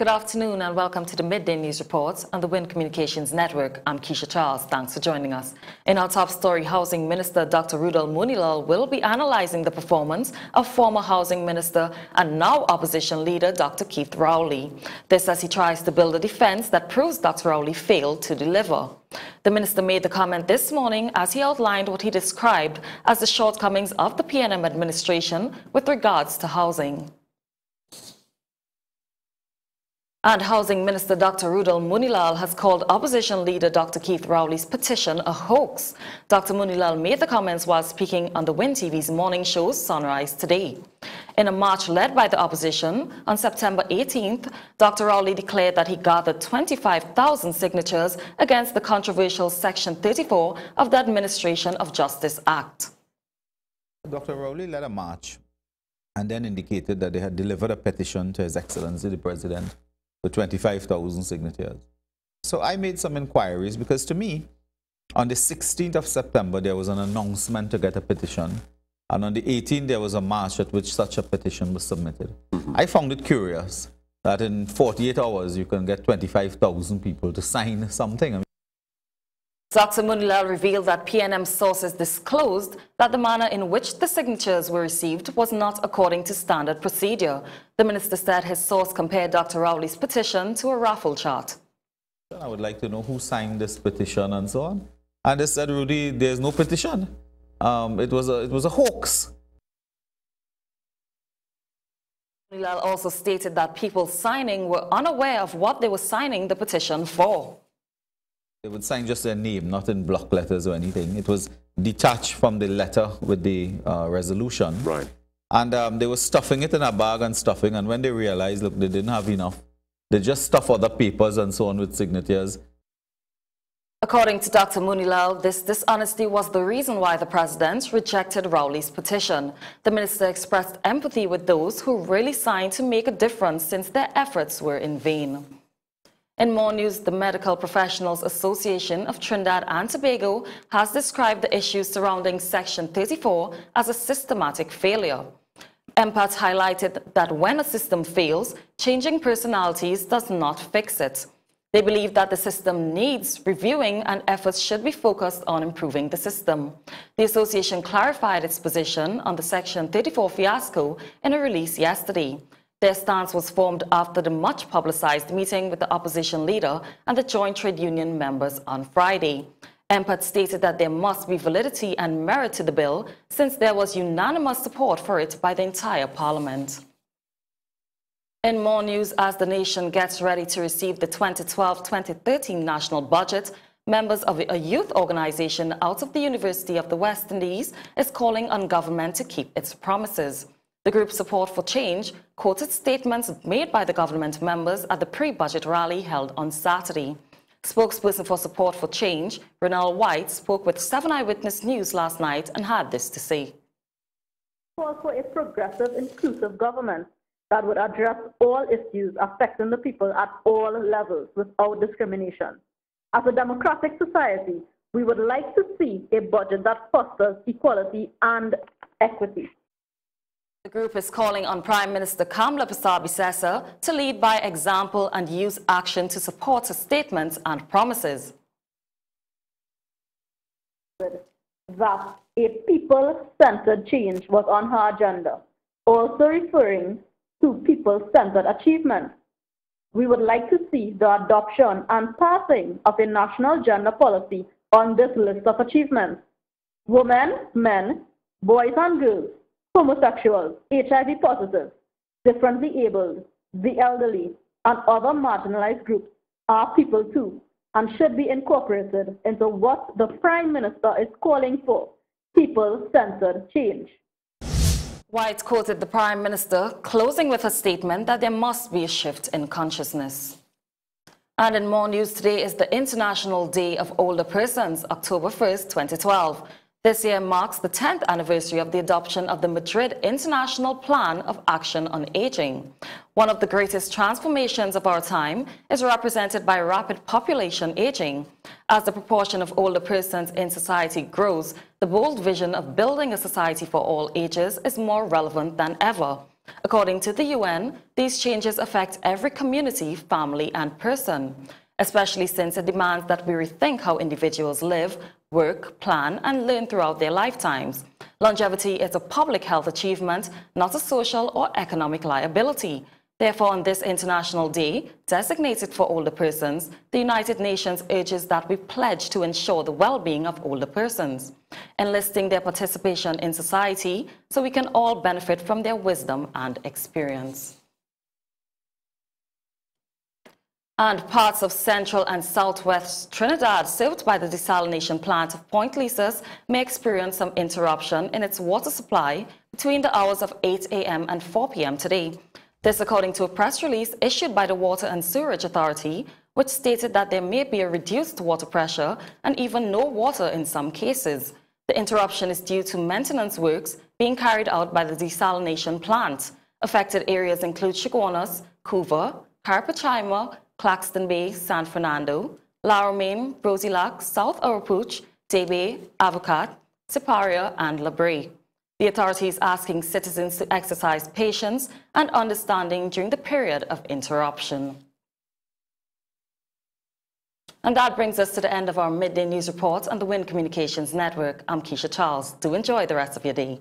Good afternoon and welcome to the Midday News Reports on the Wind Communications Network. I'm Keisha Charles. Thanks for joining us. In our top story, Housing Minister Dr. Rudolph Munilal will be analyzing the performance of former Housing Minister and now Opposition Leader Dr. Keith Rowley. This as he tries to build a defense that proves Dr. Rowley failed to deliver. The minister made the comment this morning as he outlined what he described as the shortcomings of the PNM administration with regards to housing. And Housing Minister Dr. Rudolph Munilal has called Opposition Leader Dr. Keith Rowley's petition a hoax. Dr. Munilal made the comments while speaking on the Wind TV's morning show Sunrise Today. In a march led by the opposition on September 18th, Dr. Rowley declared that he gathered 25,000 signatures against the controversial Section 34 of the Administration of Justice Act. Dr. Rowley led a march and then indicated that they had delivered a petition to His Excellency the President with 25,000 signatures. So I made some inquiries because to me, on the 16th of September, there was an announcement to get a petition. And on the 18th, there was a march at which such a petition was submitted. I found it curious that in 48 hours, you can get 25,000 people to sign something. Dr. Munilal revealed that PNM sources disclosed that the manner in which the signatures were received was not according to standard procedure. The minister said his source compared Dr. Rowley's petition to a raffle chart. I would like to know who signed this petition and so on. And they said, Rudy, there's no petition. It was a hoax. Munilal also stated that people signing were unaware of what they were signing the petition for. They would sign just their name, not in block letters or anything. It was detached from the letter with the resolution. Right. And they were stuffing it in a bag and stuffing. And when they realized, look, they didn't have enough, they just stuff other papers and so on with signatures. According to Dr. Munilal, this dishonesty was the reason why the president rejected Rowley's petition. The minister expressed empathy with those who really signed to make a difference since their efforts were in vain. In more news, the Medical Professionals Association of Trinidad and Tobago has described the issues surrounding Section 34 as a systematic failure. MPAT highlighted that when a system fails, changing personalities does not fix it. They believe that the system needs reviewing and efforts should be focused on improving the system. The association clarified its position on the Section 34 fiasco in a release yesterday. Their stance was formed after the much-publicized meeting with the opposition leader and the joint trade union members on Friday. MPAT stated that there must be validity and merit to the bill since there was unanimous support for it by the entire parliament. In more news, as the nation gets ready to receive the 2012-2013 national budget, members of a youth organization out of the University of the West Indies is calling on government to keep its promises. The group Support for Change quoted statements made by the government members at the pre-budget rally held on Saturday. Spokesperson for Support for Change, Ronald White, spoke with 7 Eyewitness News last night and had this to say. Call for a progressive, inclusive government that would address all issues affecting the people at all levels without discrimination. As a democratic society, we would like to see a budget that fosters equality and equity. The group is calling on Prime Minister Kamla Persad-Bissessar to lead by example and use action to support her statements and promises. That a people-centered change was on her agenda, also referring to people-centered achievement. We would like to see the adoption and passing of a national gender policy on this list of achievements. Women, men, boys and girls, homosexuals, HIV positive, differently abled, the elderly, and other marginalized groups are people too, and should be incorporated into what the Prime Minister is calling for, people-centered change. White quoted the Prime Minister, closing with a statement that there must be a shift in consciousness. And in more news, today is the International Day of Older Persons, October 1st, 2012. This year marks the 10th anniversary of the adoption of the Madrid International Plan of Action on Aging. One of the greatest transformations of our time is represented by rapid population aging. As the proportion of older persons in society grows, the bold vision of building a society for all ages is more relevant than ever. According to the UN, these changes affect every community, family, and person, especially since it demands that we rethink how individuals live, work, plan, and learn throughout their lifetimes. Longevity is a public health achievement, not a social or economic liability. Therefore, on this International Day, designated for older persons, the United Nations urges that we pledge to ensure the well-being of older persons, enlisting their participation in society so we can all benefit from their wisdom and experience. And parts of central and southwest Trinidad served by the desalination plant of Point Lisas may experience some interruption in its water supply between the hours of 8 a.m. and 4 p.m. today. This according to a press release issued by the Water and Sewerage Authority, which stated that there may be a reduced water pressure and even no water in some cases. The interruption is due to maintenance works being carried out by the desalination plant. Affected areas include Chaguanas, Couva, Carpachima, Claxton Bay, San Fernando, Laramine, Brosilac, South Oropouche, Debe, Avocat, Siparia, and La Brea. The authority is asking citizens to exercise patience and understanding during the period of interruption. And that brings us to the end of our Midday News Report on the WIN Communications Network. I'm Keisha Charles. Do enjoy the rest of your day.